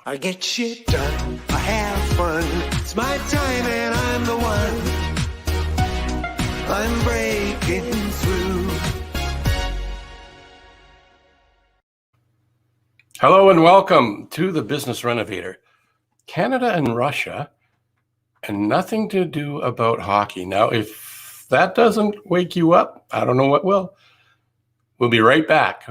I get shit done, I have fun. It's my time and I'm the one. I'm breaking through. Hello and welcome to the Business Renovator. Canada and Russia, and nothing to do about hockey. Now, if that doesn't wake you up, I don't know what will. We'll be right back.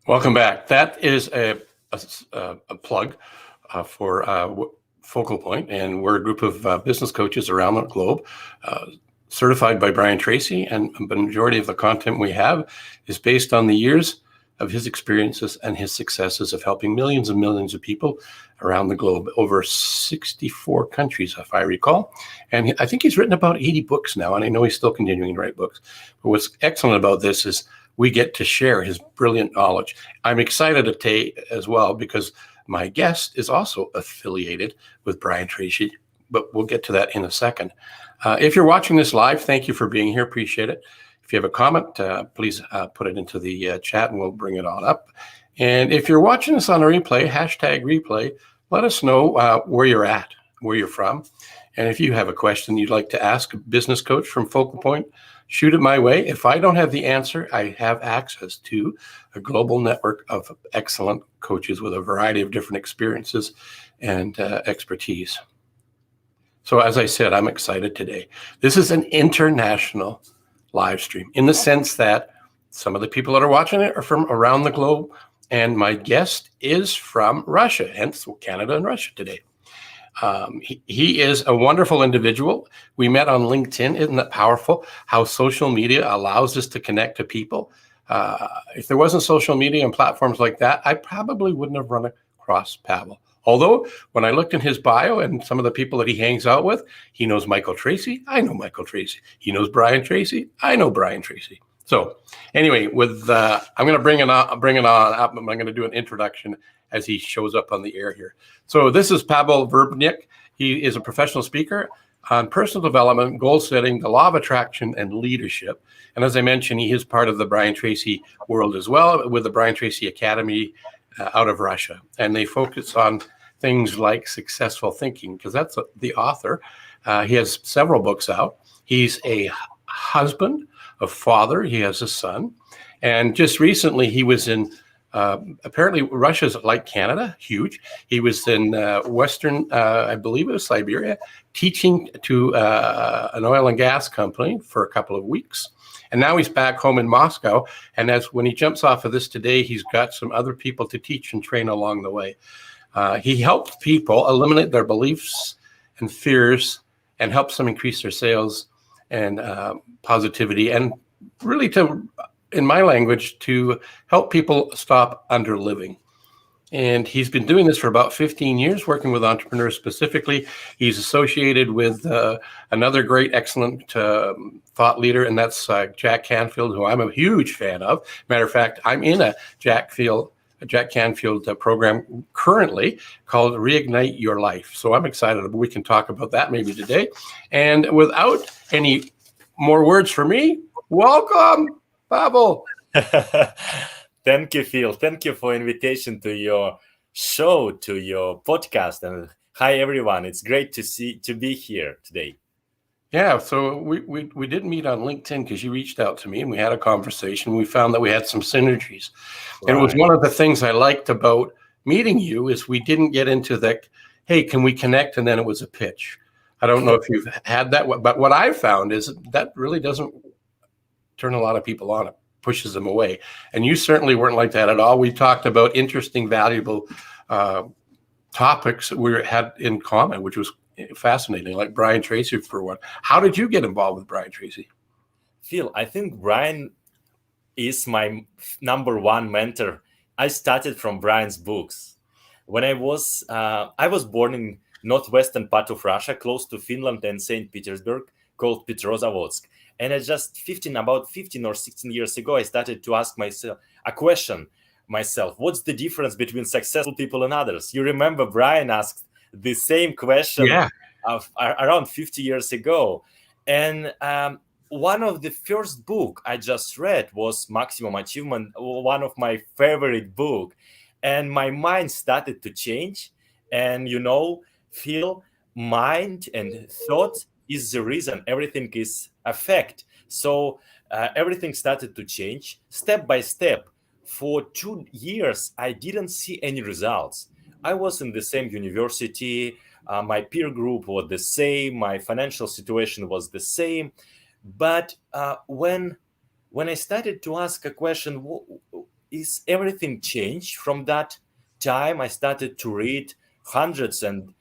Welcome back. That is a plug for Focal Point, and we're a group of business coaches around the globe, certified by Brian Tracy, and the majority of the content we have is based on the years of his experiences and his successes of helping millions and millions of people around the globe, over 64 countries, if I recall. And I think he's written about 80 books now, and I know he's still continuing to write books. But what's excellent about this is we get to share his brilliant knowledge. I'm excited today as well because my guest is also affiliated with Brian Tracy, but we'll get to that in a second. If you're watching this live, thank you for being here. Appreciate it. If you have a comment, please put it into the chat and we'll bring it on up. And if you're watching this on a replay, #replay, let us know where you're at, where you're from. And if you have a question you'd like to ask a business coach from Focal Point, shoot it my way. If I don't have the answer, I have access to a global network of excellent coaches with a variety of different experiences and expertise. So as I said, I'm excited today. This is an international live stream in the sense that some of the people that are watching it are from around the globe, and my guest is from Russia, hence Canada and Russia today. He is a wonderful individual. We met on LinkedIn. Isn't that powerful? How social media allows us to connect to people. If there wasn't social media and platforms like that, I probably wouldn't have run across Pavel. Although when I looked in his bio and some of the people that he hangs out with, he knows Michael Tracy. I know Michael Tracy. He knows Brian Tracy. I know Brian Tracy. So anyway, I'm going to bring it on up. I'm going to do an introduction as he shows up on the air here. So this is Pavel Verbnyak. He is a professional speaker on personal development, goal setting, the law of attraction, and leadership. And as I mentioned, he is part of the Brian Tracy world as well, with the Brian Tracy Academy out of Russia. And they focus on things like successful thinking, because that's the author. He has several books out. He's a husband, a father. He has a son. And just recently, he was in apparently Russia's like Canada, huge. He was in Western, I believe it was Siberia, teaching to an oil and gas company for a couple of weeks. And now he's back home in Moscow. And when he jumps off of this today, he's got some other people to teach and train along the way. He helps people eliminate their beliefs and fears and helps them increase their sales and positivity, and really in my language, to help people stop underliving. And he's been doing this for about 15 years, working with entrepreneurs specifically. He's associated with another great, excellent thought leader, and that's Jack Canfield, who I'm a huge fan of. Matter of fact, I'm in a Jack Canfield program currently called Reignite Your Life. So I'm excited. We can talk about that maybe today. And without any more words from me, welcome, Pavel. Thank you, Phil. Thank you for invitation to your show, to your podcast. And hi, everyone. It's great to be here today. Yeah, so we did meet on LinkedIn because you reached out to me and we had a conversation. We found that we had some synergies. Right. And it was one of the things I liked about meeting you is we didn't get into the, hey, can we connect? And then it was a pitch. I don't know if you've had that, but what I found is that really doesn't turn a lot of people on. It pushes them away. And you certainly weren't like that at all. We talked about interesting, valuable topics that we had in common, which was fascinating, like Brian Tracy for one. How did you get involved with Brian Tracy? Phil, I think Brian is my number one mentor. I started from Brian's books. When I was born in northwestern part of Russia, close to Finland and St. Petersburg, called Petrozavodsk. And about 15 or 16 years ago, I started to ask myself a question. What's the difference between successful people and others? You remember Brian asked the same question around 50 years ago. And one of the first book I just read was Maximum Achievement, one of my favorite book. And my mind started to change. And Phil, mind and thought is the reason everything is affect. So everything started to change step by step. For 2 years, I didn't see any results. I was in the same university. My peer group was the same. My financial situation was the same. But when I started to ask a question, is everything changed from that time? I started to read hundreds and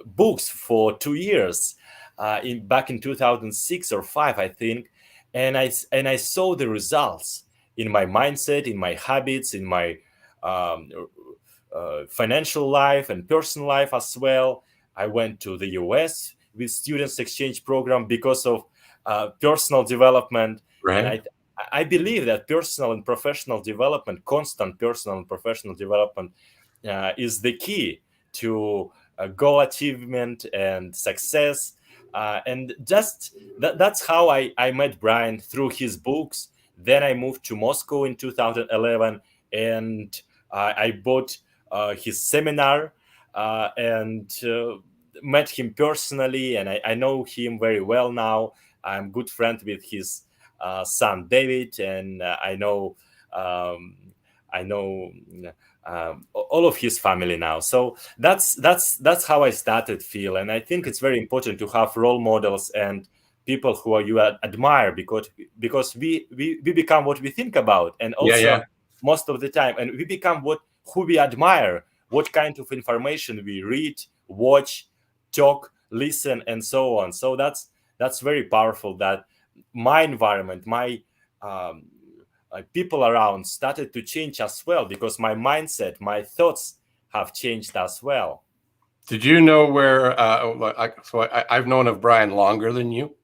books for 2 years, back in 2006 or 5, I think, and I saw the results in my mindset, in my habits, in my financial life and personal life as well. I went to the US with students exchange program because of personal development. Right. And I believe that personal and professional development, constant personal and professional development, is the key to goal achievement and success. And just that's how I met Brian, through his books. Then I moved to Moscow in 2011, and I bought his seminar and met him personally, and I know him very well now. I'm good friend with his son David, and I know all of his family now. So that's how I started, Phil. And I think it's very important to have role models and people who you admire, because we become what we think about, and also most of the time, and we become who we admire, what kind of information we read, watch, talk, listen, and so on. So that's very powerful, that my environment, my people around started to change as well, because my mindset, my thoughts have changed as well. Did you know where? I've known of Brian longer than you.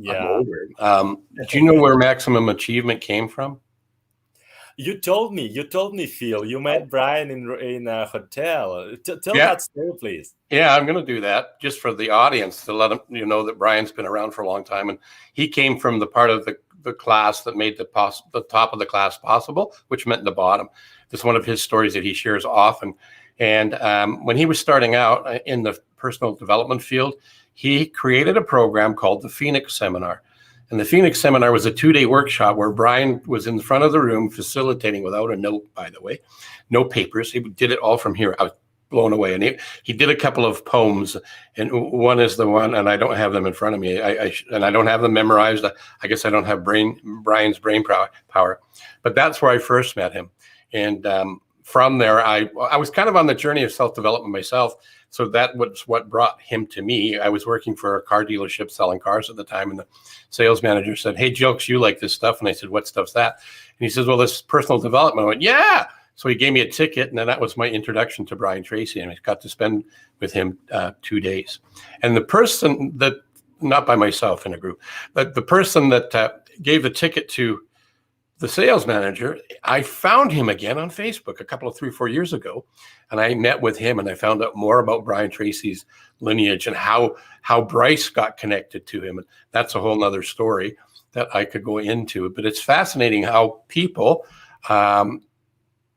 Yeah. I'm older. Do you know where Maximum Achievement came from? You told me, Phil. You met Brian in a hotel. Tell that story, please. Yeah, I'm going to do that just for the audience, to let them know that Brian's been around for a long time, and he came from the part of the class that made the top of the class possible, which meant the bottom. It's one of his stories that he shares often. And when he was starting out in the personal development field, he created a program called the Phoenix Seminar. And the Phoenix Seminar was a 2-day workshop where Brian was in the front of the room facilitating, without a note, by the way, no papers. He did it all from here. I was blown away. And he did a couple of poems, and one is the one, and I don't have them in front of me. And I don't have them memorized. I guess I don't have Brian's brain power. But that's where I first met him. And from there, I was kind of on the journey of self-development myself. So that was what brought him to me. I was working for a car dealership selling cars at the time, and the sales manager said, "Hey, Jokes, you like this stuff?" And I said, "What stuff's that?" And he says, "Well, this personal development." I went, "Yeah." So he gave me a ticket, and then that was my introduction to Brian Tracy, and I got to spend with him 2 days. And the person that, not by myself in a group, but the person that gave the ticket to the sales manager, I found him again on Facebook a couple of 3 or 4 years ago, and I met with him, and I found out more about Brian Tracy's lineage and how Bryce got connected to him. And that's a whole nother story that I could go into. But it's fascinating how people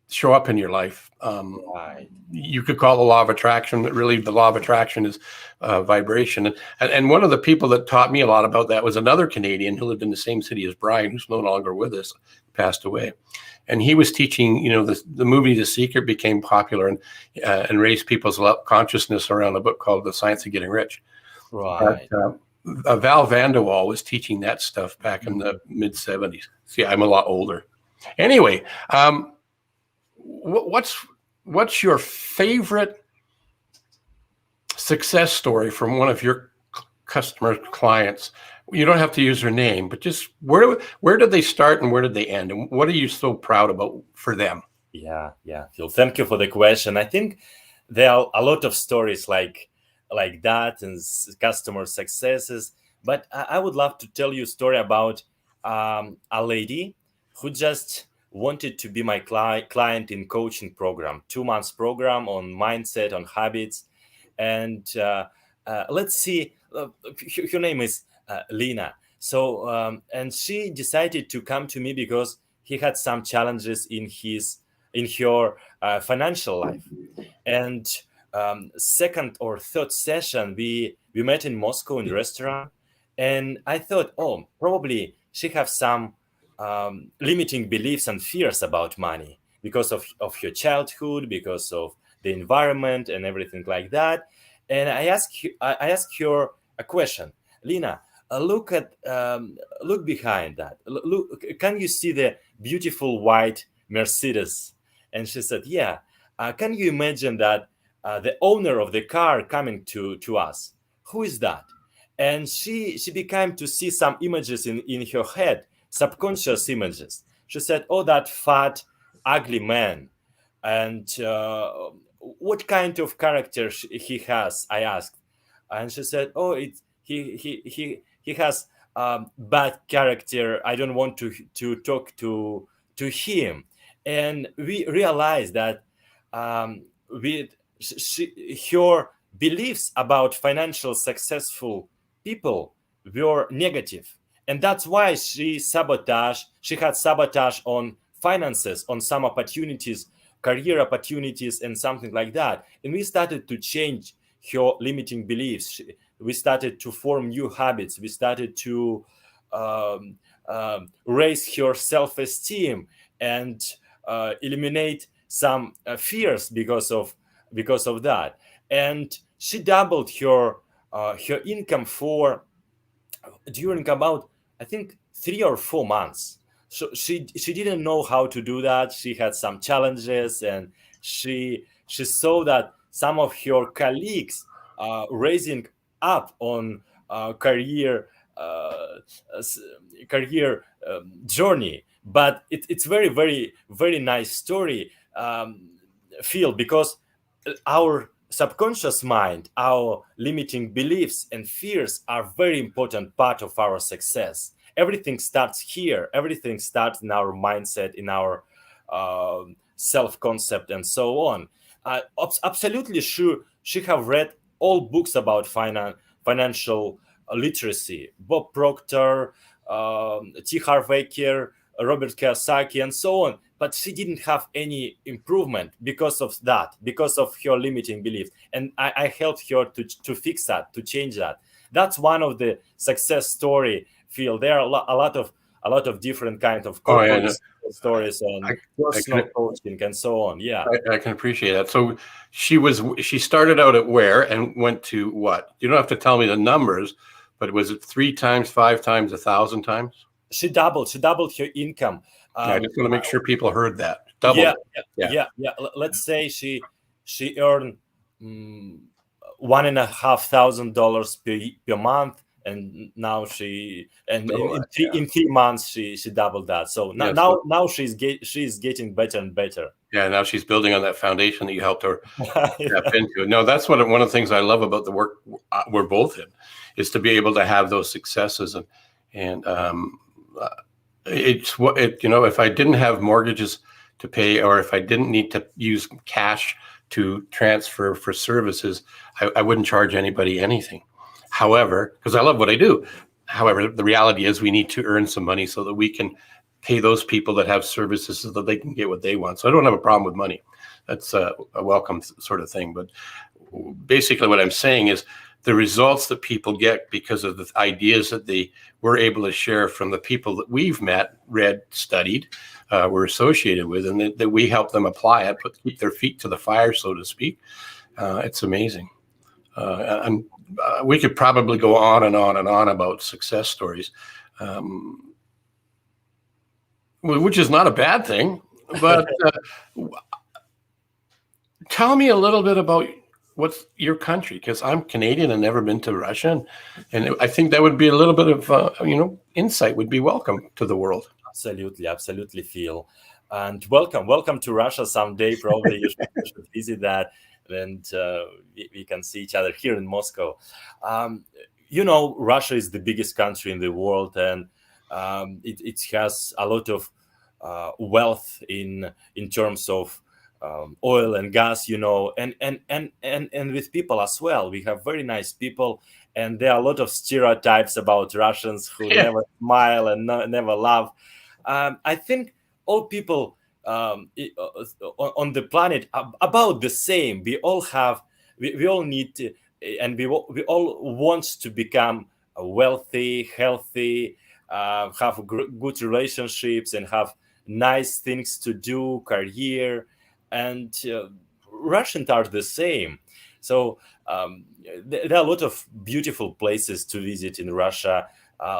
show up in your life. You could call it the law of attraction, but really the law of attraction is vibration. And one of the people that taught me a lot about that was another Canadian who lived in the same city as Brian, who's no longer with us, passed away. And he was teaching, the movie The Secret became popular and raised people's consciousness around a book called The Science of Getting Rich. Right. But, Val Vanderwall was teaching that stuff back in the mid 70s. See, I'm a lot older. Anyway, what's your favorite success story from one of your customer clients. You don't have to use their name, but just where did they start and where did they end? And what are you so proud about for them? Yeah, Phil, thank you for the question. I think there are a lot of stories like that and customer successes, but I would love to tell you a story about a lady who just wanted to be my client in coaching program, 2 months program on mindset, on habits. And let's see, her name is Lena. So, and she decided to come to me because he had some challenges in her financial life. And second or third session, we met in Moscow in the restaurant, and I thought, oh, probably she has some limiting beliefs and fears about money because of her childhood, because of the environment and everything like that. And I asked her a question, Lena. Look behind that. Look, can you see the beautiful white Mercedes? And she said, yeah. Can you imagine that the owner of the car coming to us? Who is that? And she began to see some images in her head, subconscious images. She said, oh, that fat, ugly man. And what kind of character he has? I asked. And she said, oh, he has bad character. I don't want to talk to him. And we realized that with her beliefs about financial successful people were negative, and that's why she had sabotage on finances, on some opportunities, career opportunities, and something like that. And we started to change her limiting beliefs. We started to form new habits. We started to raise her self-esteem and eliminate some fears because of that. And she doubled her income for during about, I think, 3 or 4 months. So she didn't know how to do that. She had some challenges, and she saw that some of her colleagues raising up on career journey. But it's very, very, very nice story, Phil, because our subconscious mind, our limiting beliefs and fears are very important part of our success. Everything starts here. Everything starts in our mindset, in our self-concept, and so on. Absolutely sure she have read all books about financial literacy, Bob Proctor, T. Harv Eker, Robert Kiyosaki, and so on. But she didn't have any improvement because of that, because of her limiting beliefs. And I helped her to fix that, to change that. That's one of the success story, Phil. There are a lot of different kinds of corporate stories and personal coaching and so on. Yeah, I can appreciate that. So she started out at where and went to what? You don't have to tell me the numbers, but was it 3 times, 5 times, 1,000 times? She doubled her income. I just want to make sure people heard that. Doubled. Yeah. Let's say she earned $1,500 per month, and now in 3 months she doubled that. So now she's getting better and better. Yeah, now she's building on that foundation that you helped her tap into. No, that's one of the things I love about the work we're both in, is to be able to have those successes and it's what if I didn't have mortgages to pay, or if I didn't need to use cash to transfer for services, I wouldn't charge anybody anything. However, because I love what I do. However, the reality is we need to earn some money so that we can pay those people that have services so that they can get what they want. So I don't have a problem with money. That's a welcome sort of thing. But basically what I'm saying is the results that people get because of the ideas that they were able to share from the people that we've met, read, studied, were associated with, and that we help them apply it, keep their feet to the fire, so to speak. It's amazing. And we could probably go on and on and on about success stories, which is not a bad thing. But tell me a little bit about what's your country? Because I'm Canadian and never been to Russia, and I think that would be a little bit of insight would be welcome to the world. Absolutely, absolutely, Phil. And welcome to Russia someday. Probably you should visit that, and we can see each other here in Moscow. Russia is the biggest country in the world, and it has a lot of wealth in terms of oil and gas, and with people as well. We have very nice people, and there are a lot of stereotypes about Russians who never smile and never laugh. I think all people on the planet are about the same. We all need to, and we all want to become wealthy, healthy, have good relationships, and have nice things to do, career, and Russians are the same. So there are a lot of beautiful places to visit in Russia.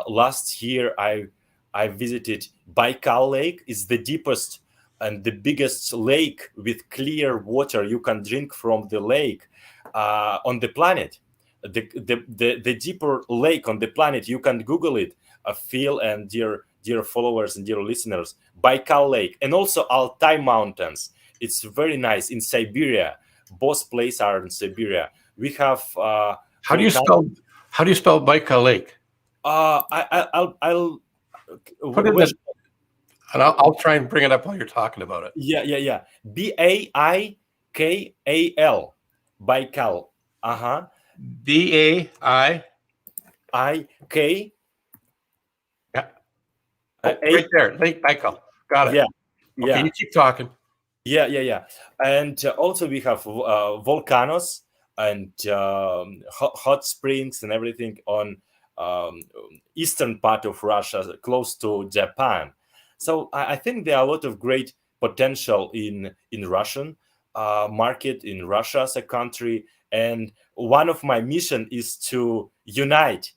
Last year, I visited Baikal Lake. It's the deepest and the biggest lake with clear water you can drink from the lake on the planet. The deeper lake on the planet, you can Google it, Phil and dear followers and dear listeners, Baikal Lake, and also Altai Mountains. It's very nice in Siberia. Both places are in Siberia. We have. How do you spell Baikal Lake? I'll put it and I'll try and bring it up while you're talking about it. Yeah. Baikal. Baikal. BAIIK. Yeah. Right there, Lake Baikal. Got it. Yeah. Okay, you keep talking. Yeah. And also we have volcanoes and hot springs and everything on eastern part of Russia, close to Japan. So I think there are a lot of great potential in Russian market, in Russia as a country. And one of my mission is to unite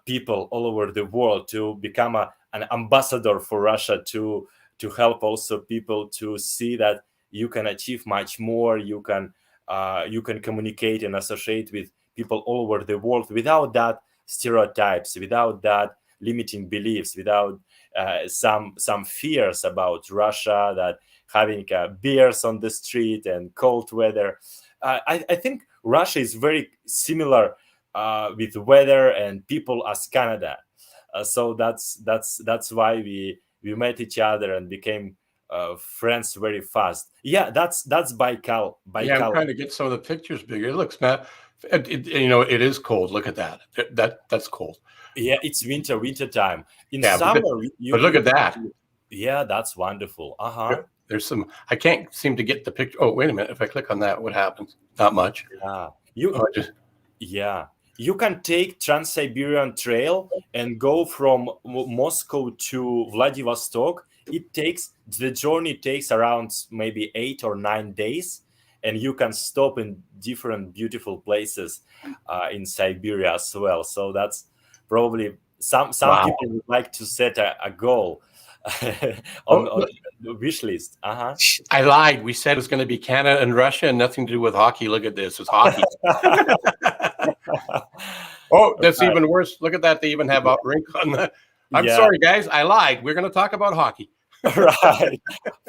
people all over the world, to become an ambassador for Russia, to help also people to see that you can achieve much more. You can communicate and associate with people all over the world without that stereotypes, without that limiting beliefs, without some fears about Russia, that having beers on the street and cold weather. I think Russia is very similar with weather and people as Canada. So that's why we met each other and became friends very fast. Yeah, that's Baikal. Yeah, I'm trying to get some of the pictures bigger. It looks, man, it is cold. Look at that. That's cold. Yeah, it's winter time. In summer, but look at that. Yeah, that's wonderful. There's some. I can't seem to get the picture. Oh, wait a minute. If I click on that, what happens? Not much. Yeah. You can take Trans-Siberian Trail and go from Moscow to Vladivostok. The journey takes around maybe 8 or 9 days, and you can stop in different beautiful places in Siberia as well. So that's probably some people would like to set a goal on the wish list. I lied. We said it's going to be Canada and Russia and nothing to do with hockey. Look at this. It's hockey. Oh, that's even worse. Look at that. They even have a rink on the. I'm sorry, guys. I lied. We're going to talk about hockey. Right.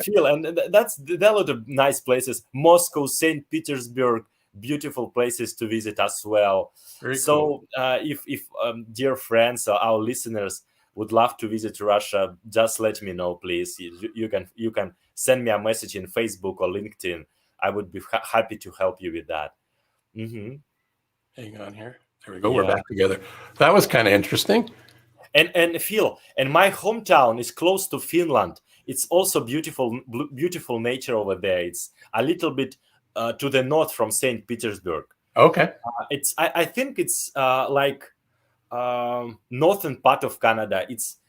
Phil, and there are a lot of nice places. Moscow, St. Petersburg, beautiful places to visit as well. Very cool. If dear friends or our listeners would love to visit Russia, just let me know, please. You can send me a message in Facebook or LinkedIn. I would be happy to help you with that. Hang on here. There we go. We're back together. That was kind of interesting. And Phil, and my hometown is close to Finland. It's also beautiful nature over there. It's a little bit to the north from St. Petersburg. Okay. I think it's like northern part of Canada. It's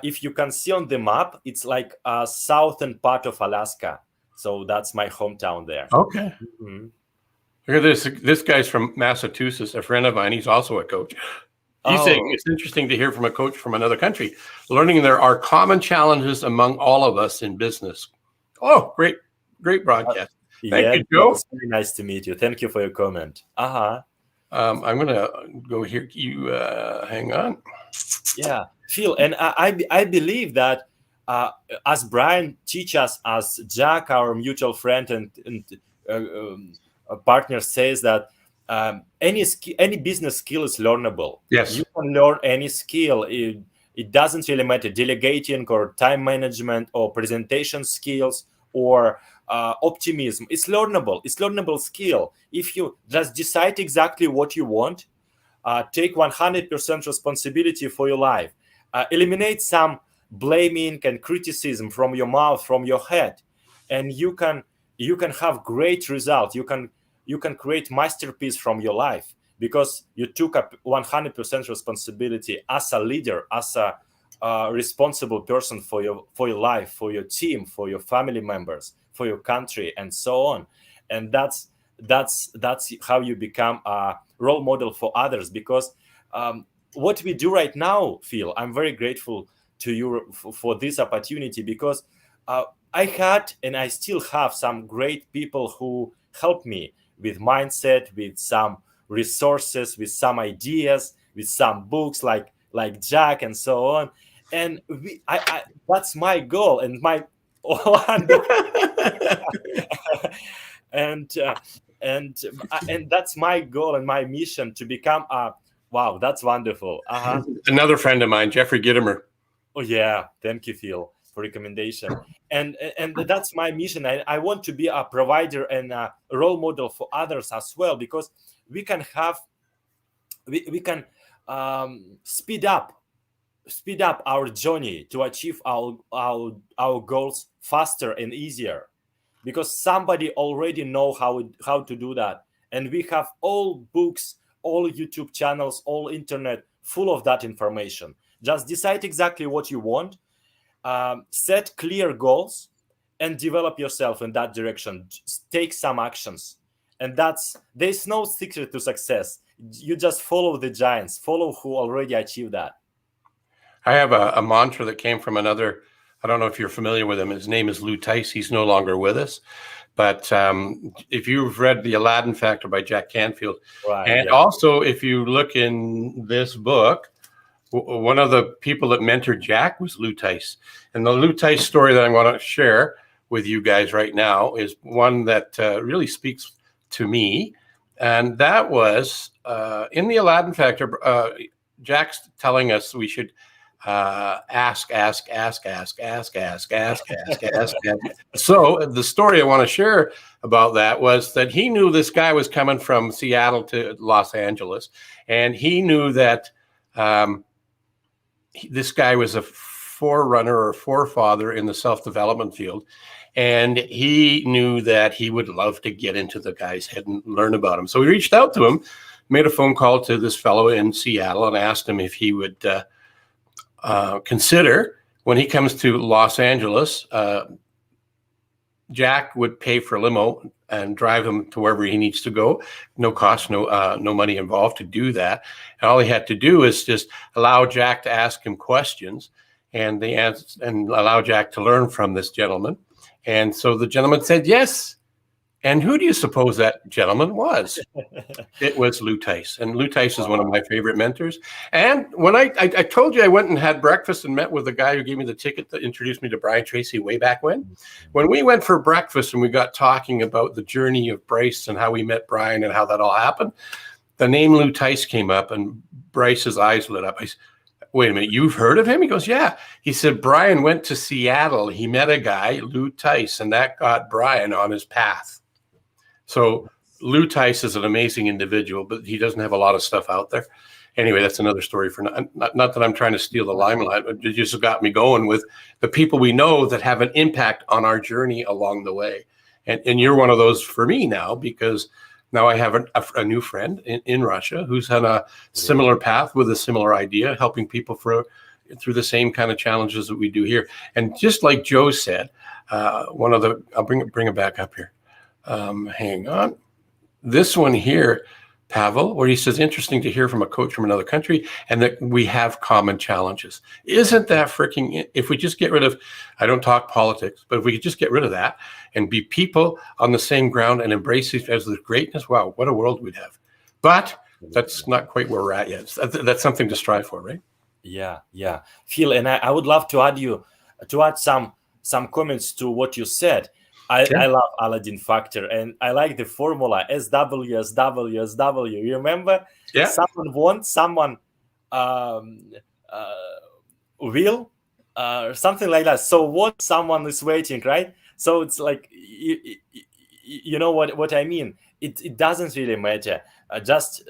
if you can see on the map, it's like southern part of Alaska. So that's my hometown there. Okay. Look at this. This guy's from Massachusetts, a friend of mine. He's also a coach. He's saying it's interesting to hear from a coach from another country, learning there are common challenges among all of us in business. Oh, great broadcast. Thank Yeah, you, Joe. it's very nice to meet you. Thank you for your comment. I'm going to go here. You hang on. Yeah, Phil, and I believe that as Brian teaches us, as Jack, our mutual friend and partner, says that any business skill is learnable. Yes. You can learn any skill. It doesn't really matter delegating or time management or presentation skills or optimism. It's learnable. It's learnable skill. If you just decide exactly what you want, take 100% responsibility for your life, eliminate some blaming and criticism from your mouth, from your head, and you can have great result. You can create masterpiece from your life because you took up 100% responsibility as a leader, as a responsible person for your life, for your team, for your family members, for your country, and so on. And that's how you become a role model for others. Because what we do right now, Phil, I'm very grateful to you for this opportunity, because I had and I still have some great people who help me with mindset, with some resources, with some ideas, with some books like Jack and so on. And I that's my goal and my and that's my goal and my mission, to become a wow. That's wonderful. Another friend of mine, Jeffrey Gittimer. Oh yeah, thank you, Phil, for recommendation. And that's my mission. I want to be a provider and a role model for others as well, because we can speed up our journey to achieve our goals faster and easier, because somebody already know how to do that. And we have all books, all YouTube channels, all internet full of that information. Just decide exactly what you want, set clear goals, and develop yourself in that direction. Just take some actions. And there's no secret to success. You just follow the giants, follow who already achieved that. I have a mantra that came from another, I don't know if you're familiar with him. His name is Lou Teice. He's no longer with us. But if you've read The Aladdin Factor by Jack Canfield, Right, and yeah. also if you look in this book, one of the people that mentored Jack was Lou Teice. And the Lou Teice story that I want to share with you guys right now is one that really speaks to me. And that was in The Aladdin Factor, Jack's telling us we should ask. So the story I want to share about that was that he knew this guy was coming from Seattle to Los Angeles, and he knew that this guy was a forerunner or forefather in the self-development field, and he knew that he would love to get into the guy's head and learn about him. So he reached out to him, made a phone call to this fellow in Seattle, and asked him if he would consider, when he comes to Los Angeles, Jack would pay for a limo and drive him to wherever he needs to go. No cost, no money involved to do that. And all he had to do is just allow Jack to ask him questions, and allow Jack to learn from this gentleman. And so the gentleman said yes. And who do you suppose that gentleman was? It was Lou Teice. And Lou Teice is one of my favorite mentors. And when I told you I went and had breakfast and met with the guy who gave me the ticket that introduced me to Brian Tracy way back when we went for breakfast and we got talking about the journey of Bryce and how we met Brian and how that all happened, the name Lou Teice came up and Bryce's eyes lit up. I said, wait a minute, you've heard of him? He goes, yeah. He said, Brian went to Seattle. He met a guy, Lou Teice, and that got Brian on his path. So Lou Teice is an amazing individual, but he doesn't have a lot of stuff out there. Anyway, that's another story for not that I'm trying to steal the limelight, but it just got me going with the people we know that have an impact on our journey along the way. And you're one of those for me now, because now I have a new friend in Russia who's on a similar path with a similar idea, helping people through the same kind of challenges that we do here. And just like Joe said, I'll bring it back up here. Hang on. This one here, Pavel, where he says, interesting to hear from a coach from another country and that we have common challenges. Isn't that freaking, if we just get rid of, I don't talk politics, but if we could just get rid of that and be people on the same ground and embrace each other's greatness, wow, what a world we'd have. But that's not quite where we're at yet. That's something to strive for, right? Yeah. Phil, and I would love to add some comments to what you said. I love Aladdin factor, and I like the formula SW, SW, SW. You remember? Yeah. Someone wants, someone will, something like that. So what someone is waiting, right? So it's like, you know what I mean? It doesn't really matter. Just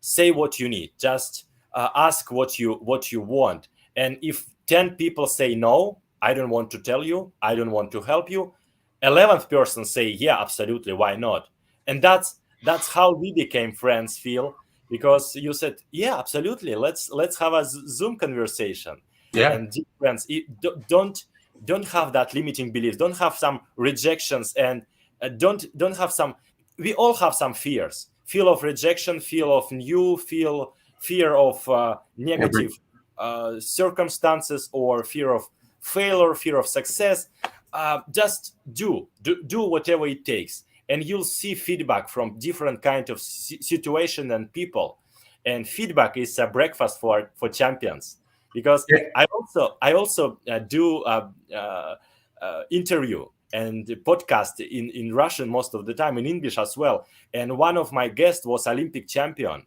say what you need. Just ask what you want. And if 10 people say no, I don't want to tell you, I don't want to help you, 11th person say, yeah, absolutely, why not? And that's how we became friends, Phil, because you said, yeah, absolutely, let's have a Zoom conversation. Yeah. And dear friends, don't have that limiting beliefs, don't have some rejections, and don't have some, we all have some fears, fear of rejection, fear of new, fear of negative circumstances, or fear of failure, fear of success. Just do whatever it takes, and you'll see feedback from different kind of situation and people. And feedback is a breakfast for champions, because I also do interview and podcast in Russian most of the time, in English as well. And one of my guests was Olympic champion,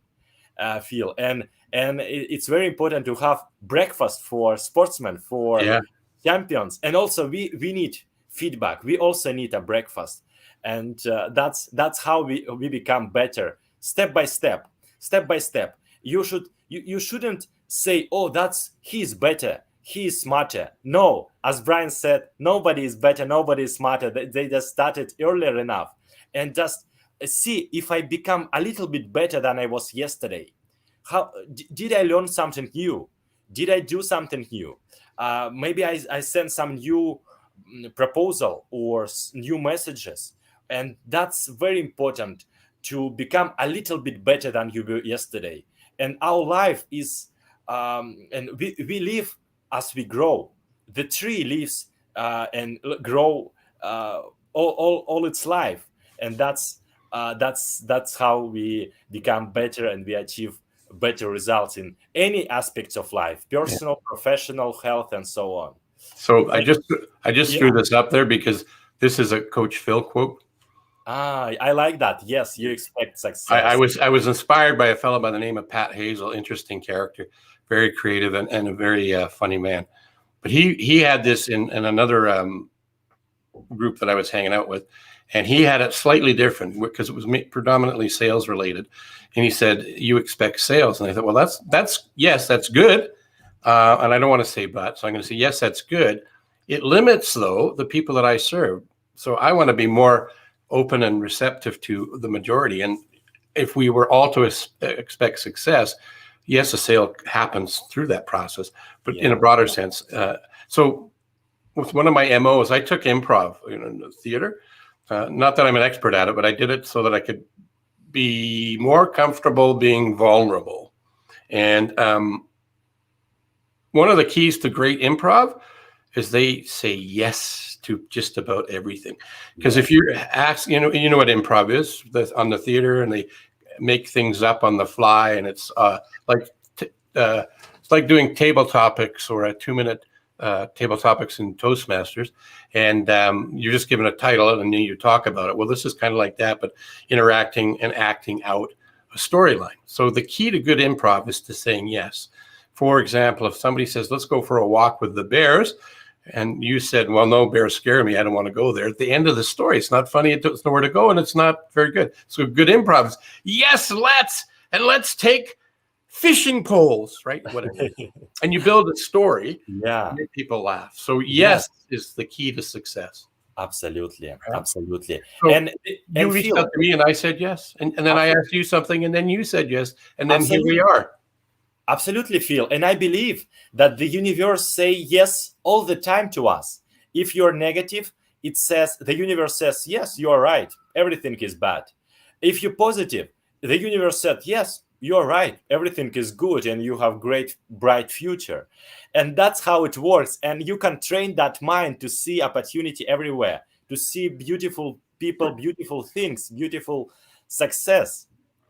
Phil, and it's very important to have breakfast for sportsmen, for champions. And also we need feedback. We also need a breakfast, and that's how we become better, step by step. You shouldn't say, oh, he's better, he's smarter. No, as Brian said, nobody is better, nobody is smarter. They just started earlier enough, and just see if I become a little bit better than I was yesterday. How did I learn something new? Did I do something new? Maybe I sent some new proposal or new messages, and that's very important, to become a little bit better than you were yesterday. And our life is, and we live as we grow. The tree lives and grow all its life, and that's how we become better, and we achieve better results in any aspects of life, personal, professional, health, and so on. So I just threw this up there because this is a Coach Phil quote. I like that. Yes, you expect success. I was inspired by a fellow by the name of Pat Hazel, interesting character, very creative and a very funny man. But he had this in another group that I was hanging out with, and he had it slightly different because it was predominantly sales related. And he said, "You expect sales," and I thought, "Well, that's yes, that's good." And I don't want to say but, so I'm going to say yes, that's good. It limits, though, the people that I serve. So I want to be more open and receptive to the majority. And if we were all to expect success, yes, a sale happens through that process, but in a broader sense. So with one of my MOs, I took improv in the theater. Not that I'm an expert at it, but I did it so that I could be more comfortable being vulnerable. And one of the keys to great improv is they say yes to just about everything. Because if you're asked, you know what improv is on the theater, and they make things up on the fly, and it's like doing table topics or a 2-minute table topics in Toastmasters, and you're just given a title and then you talk about it. Well, this is kind of like that, but interacting and acting out a storyline. So the key to good improv is to saying yes. For example, if somebody says, let's go for a walk with the bears, and you said, well, no, bears scare me, I don't want to go there. At the end of the story, it's not funny, it's nowhere to go, and it's not very good. So good improv is, yes, let's take fishing poles, right? Whatever. And you build a story, make people laugh. So yes is the key to success. Absolutely. So and you reached out to me and I said yes. And then I asked you something and then you said yes. And then here we are. Absolutely, Phil. And I believe that the universe say yes all the time to us. If you're negative, the universe says, yes, you're right. Everything is bad. If you're positive, the universe said, yes, you're right, everything is good and you have great bright future. And that's how it works. And you can train that mind to see opportunity everywhere, to see beautiful people, beautiful things, beautiful success.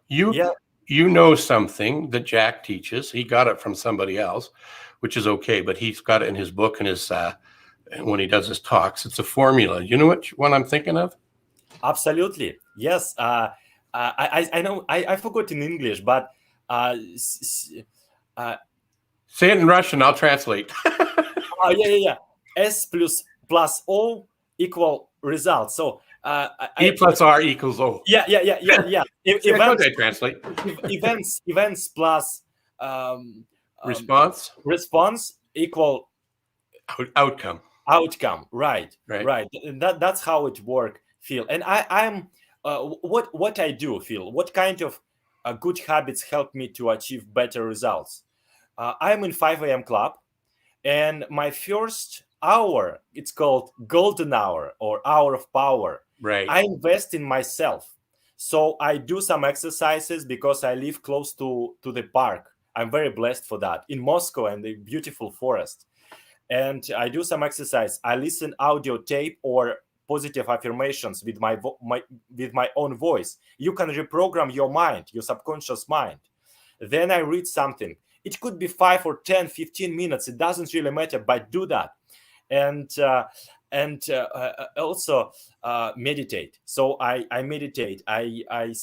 You Yeah, you know something that Jack teaches. He got it from somebody else, which is okay, but he's got it in his book and his when he does his talks. It's a formula. You know which one I'm thinking of? absolutely. Yes. I know, I forgot in English, but uh, Say it in Russian. I'll translate. yeah. S plus O equal result. So E plus R equals O. yeah. Go ahead, translate. Events plus um, Response, response equal outcome. outcome. Right. Right. And that's how it work, Phil. And I'm what I do, Phil. What kind of good habits help me to achieve better results? I'm in 5 a.m. club, and my first hour, it's called golden hour or hour of power. Right. I invest in myself. So I do some exercises because I live close to the park. I'm very blessed for that in Moscow and the beautiful forest. And I do some exercise. I listen audio tape or positive affirmations with with my own voice. You can reprogram your mind, your subconscious mind. Then I read something. It could be 5 or 10, 15 minutes. It doesn't really matter, but do that. And also meditate. So I meditate. I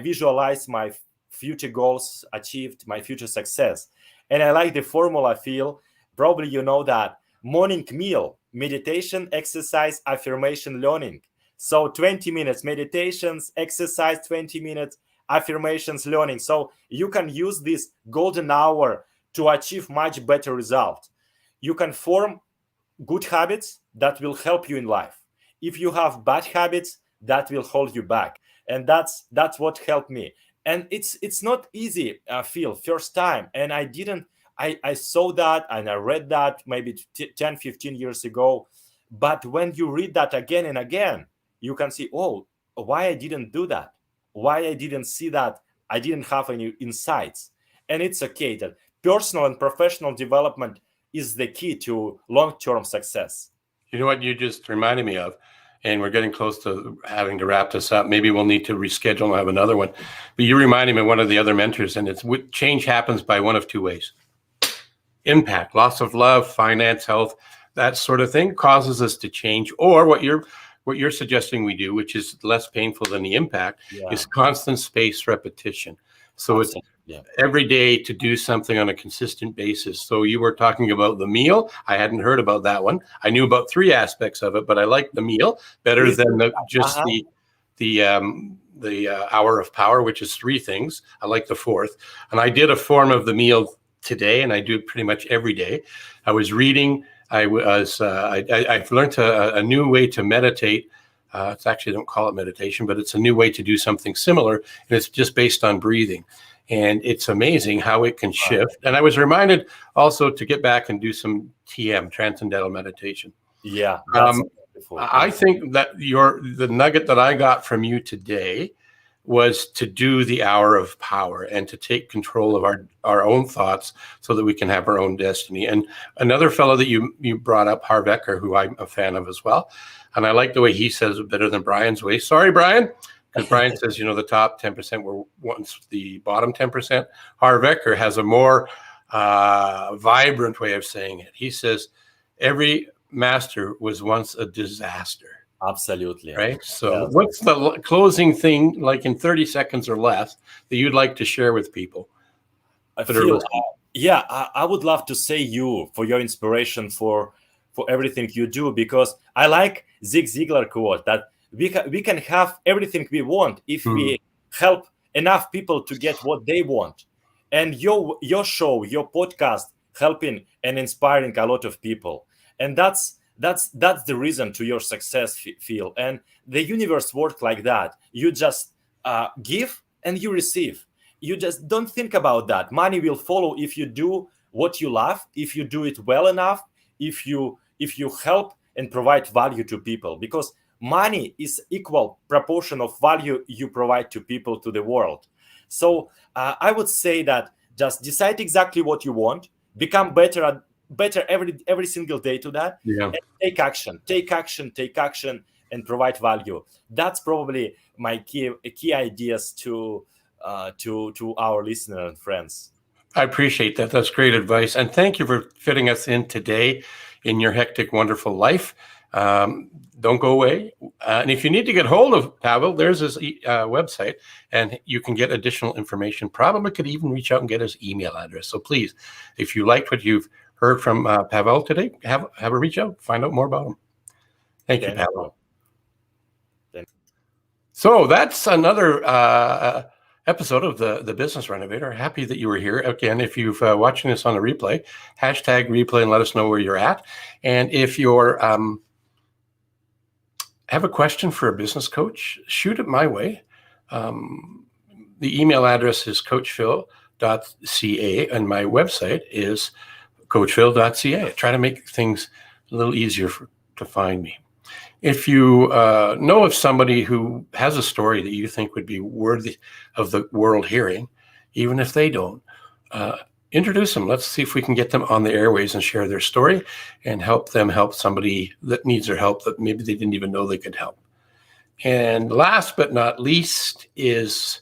visualize my future goals achieved, my future success. And I like the formula, Phil. Probably you know that morning meal, meditation, exercise, affirmation, learning. So 20 minutes meditations, exercise, 20 minutes affirmations, learning. So you can use this golden hour to achieve much better result. You can form good habits that will help you in life. If you have bad habits, that will hold you back. And that's what helped me. And it's not easy, Phil, first time. And I saw that and I read that maybe 10, 15 years ago. But when you read that again and again, you can see, oh, why I didn't do that, why I didn't see that, I didn't have any insights. And it's okay that personal and professional development is the key to long-term success. You know what you just reminded me of, and we're getting close to having to wrap this up. Maybe we'll need to reschedule and have another one. But you reminded me of one of the other mentors, and it's change happens by one of two ways. Impact, loss of love, finance, health, that sort of thing causes us to change. Or what you're suggesting we do, which is less painful than the impact, is constant space repetition. So it's every day to do something on a consistent basis. So you were talking about the meal. I hadn't heard about that one. I knew about 3 aspects of it, but I like the meal better than the hour of power, which is 3 things. I like the 4th. And I did a form of the meal today, and I do it pretty much every day. I was reading. I've learned a new way to meditate. It's actually, don't call it meditation, but it's a new way to do something similar. And it's just based on breathing. And it's amazing how it can shift. And I was reminded also to get back and do some TM, transcendental meditation. Yeah. That's I think that the nugget that I got from you today was to do the hour of power and to take control of our own thoughts so that we can have our own destiny. And another fellow that you brought up, Harvecker, who I'm a fan of as well. And I like the way he says it better than Brian's way. Sorry, Brian. Because Brian says, the top 10% were once the bottom 10%. Harvecker has a more vibrant way of saying it. He says, every master was once a disaster. Absolutely. Right. So what's the closing thing, like in 30 seconds or less, that you'd like to share with people? I would love to say you for your inspiration for everything you do, because I like Zig Ziglar quote that we can have everything we want if we help enough people to get what they want. And your show, your podcast, helping and inspiring a lot of people. And that's the reason to your success, Phil. And the universe works like that. You just give and you receive. You just don't think about that. Money will follow if you do what you love, if you do it well enough, if you help and provide value to people, because money is equal proportion of value you provide to people, to the world. So I would say that just decide exactly what you want, become better every single day to that, Yeah. and take action, and provide value. That's probably my key ideas to our listeners and friends. I appreciate that. That's great advice. And thank you for fitting us in today in your hectic, wonderful life. Don't go away. And if you need to get hold of Pavel, there's his website, and you can get additional information. Probably could even reach out and get his email address. So please, if you liked what you've heard from Pavel today, have a reach out, find out more about him. Thank you, Pavel. So that's another episode of the Business Renovator. Happy that you were here. Again, if you've watching this on a replay, hashtag replay and let us know where you're at. And if you're have a question for a business coach, shoot it my way. The email address is coachphil.ca, and my website is coachphil.ca. I try to make things a little easier to find me. If you know of somebody who has a story that you think would be worthy of the world hearing, even if they don't, introduce them. Let's see if we can get them on the airways and share their story and help them help somebody that needs their help that maybe they didn't even know they could help. And last but not least is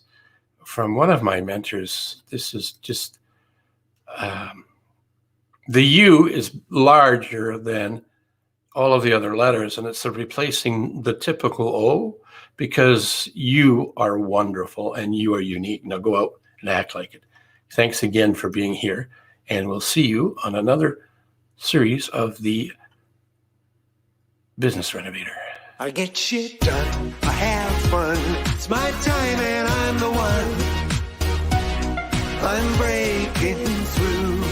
from one of my mentors. This is just, the U is larger than all of the other letters, and it's replacing the typical O, because you are wonderful and you are unique. Now go out and act like it. Thanks again for being here, and we'll see you on another series of the Business Renovator. I get shit done, I have fun. It's my time and I'm the one. I'm breaking through.